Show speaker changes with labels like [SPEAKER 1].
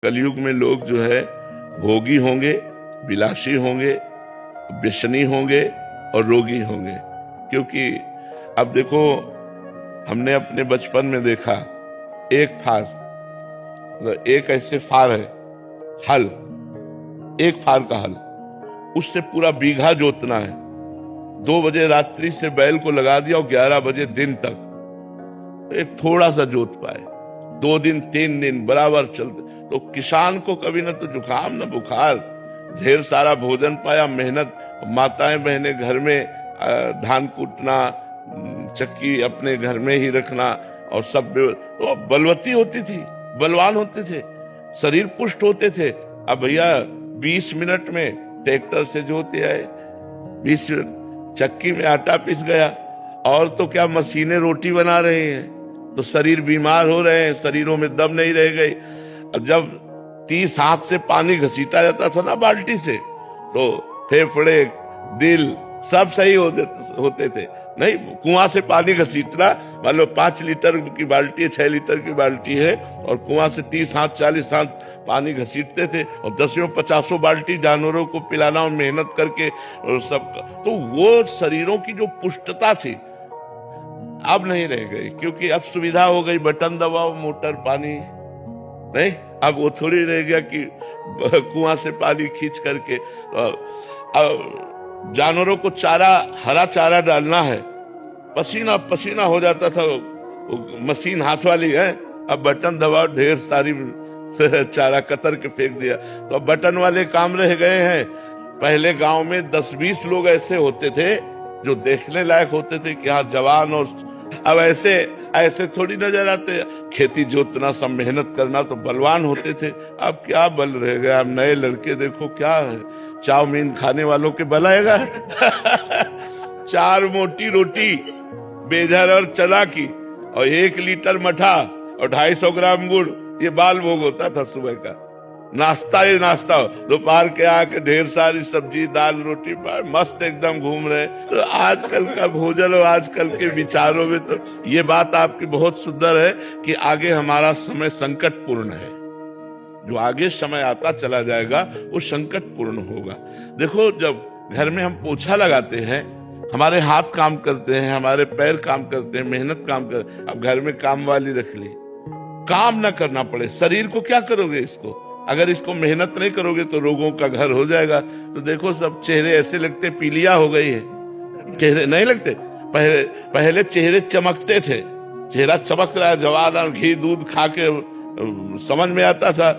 [SPEAKER 1] कलयुग में लोग जो है भोगी होंगे, विलासी होंगे, व्यसनी होंगे और रोगी होंगे। क्योंकि अब देखो, हमने अपने बचपन में देखा, एक फार, एक ऐसे फार है, हल, एक फार का हल, उससे पूरा बीघा जोतना है। 2 बजे रात्रि से बैल को लगा दिया और 11 बजे दिन तक एक थोड़ा सा जोत पाए। 2 दिन 3 दिन बराबर चलते, तो किसान को कभी न तो जुकाम न बुखार, ढेर सारा भोजन पाया, मेहनत, माताएं बहनें घर में धान कूटना, चक्की अपने घर में ही रखना, और सब तो बलवती होती थी, बलवान होते थे, शरीर पुष्ट होते थे। अब भैया 20 मिनट में ट्रैक्टर से जोते आए, 20 मिनट चक्की में आटा पिस गया, और तो क्या मशीनें रोटी बना रहे हैं, तो शरीर बीमार हो रहे हैं, शरीरों में दम नहीं रह गई। अब जब 30 हाथ से पानी घसीटा जाता था ना बाल्टी से, तो फेफड़े, दिल सब सही होते थे। नहीं, कुआं से पानी घसीटना, मान लो 5 लीटर की बाल्टी है, 6 लीटर की बाल्टी है, और कुआं से 30 हाथ 40 हाथ पानी घसीटते थे, और 10-50 बाल्टी जानवरों को पिलाना और मेहनत करके और सब। तो वो शरीरों की जो पुष्टता थी अब नहीं रह गई, क्योंकि अब सुविधा हो गई, बटन दबाओ, मोटर, पानी। नहीं, अब वो थोड़ी रह गया कि कुआं से पानी खींच करके। जानवरों को चारा, हरा चारा डालना है, पसीना पसीना हो जाता था, मशीन हाथ वाली है, अब बटन दबाओ, ढेर सारी चारा कतर के फेंक दिया। तो अब बटन वाले काम रह गए हैं। पहले गांव में 10-20 लोग ऐसे होते थे जो देखने लायक होते थे कि हाँ जवान, और अब ऐसे थोड़ी नजर आते। खेती जोतना, सब मेहनत करना, तो बलवान होते थे। अब क्या बल रह गया? अब नए लड़के देखो, क्या है, चाउमीन खाने वालों के बल आएगा। 4 मोटी रोटी बेजर और चना की, और 1 लीटर मठा और 250 ग्राम गुड़, ये बाल भोग होता था सुबह का। नाश्ता ही नाश्ता, दोपहर के आके ढेर सारी सब्जी, दाल, रोटी, मस्त एकदम घूम रहे। तो आजकल का भोजन और आजकल के विचारों में तो ये बात आपकी बहुत सुंदर है कि आगे हमारा समय संकटपूर्ण है। जो आगे समय आता चला जाएगा वो संकटपूर्ण होगा। देखो, जब घर में हम पोछा लगाते हैं, हमारे हाथ काम करते हैं, हमारे पैर काम करते हैं, मेहनत काम कर। अब घर में काम वाली रख ली, काम न करना पड़े। शरीर को क्या करोगे इसको? अगर इसको मेहनत नहीं करोगे तो रोगों का घर हो जाएगा। तो देखो, सब चेहरे ऐसे लगते, पीलिया हो गई है, चेहरे नहीं लगते। पहले चेहरे चमकते थे, चेहरा चमक रहा है, जवान, घी दूध खा के समझ में आता था।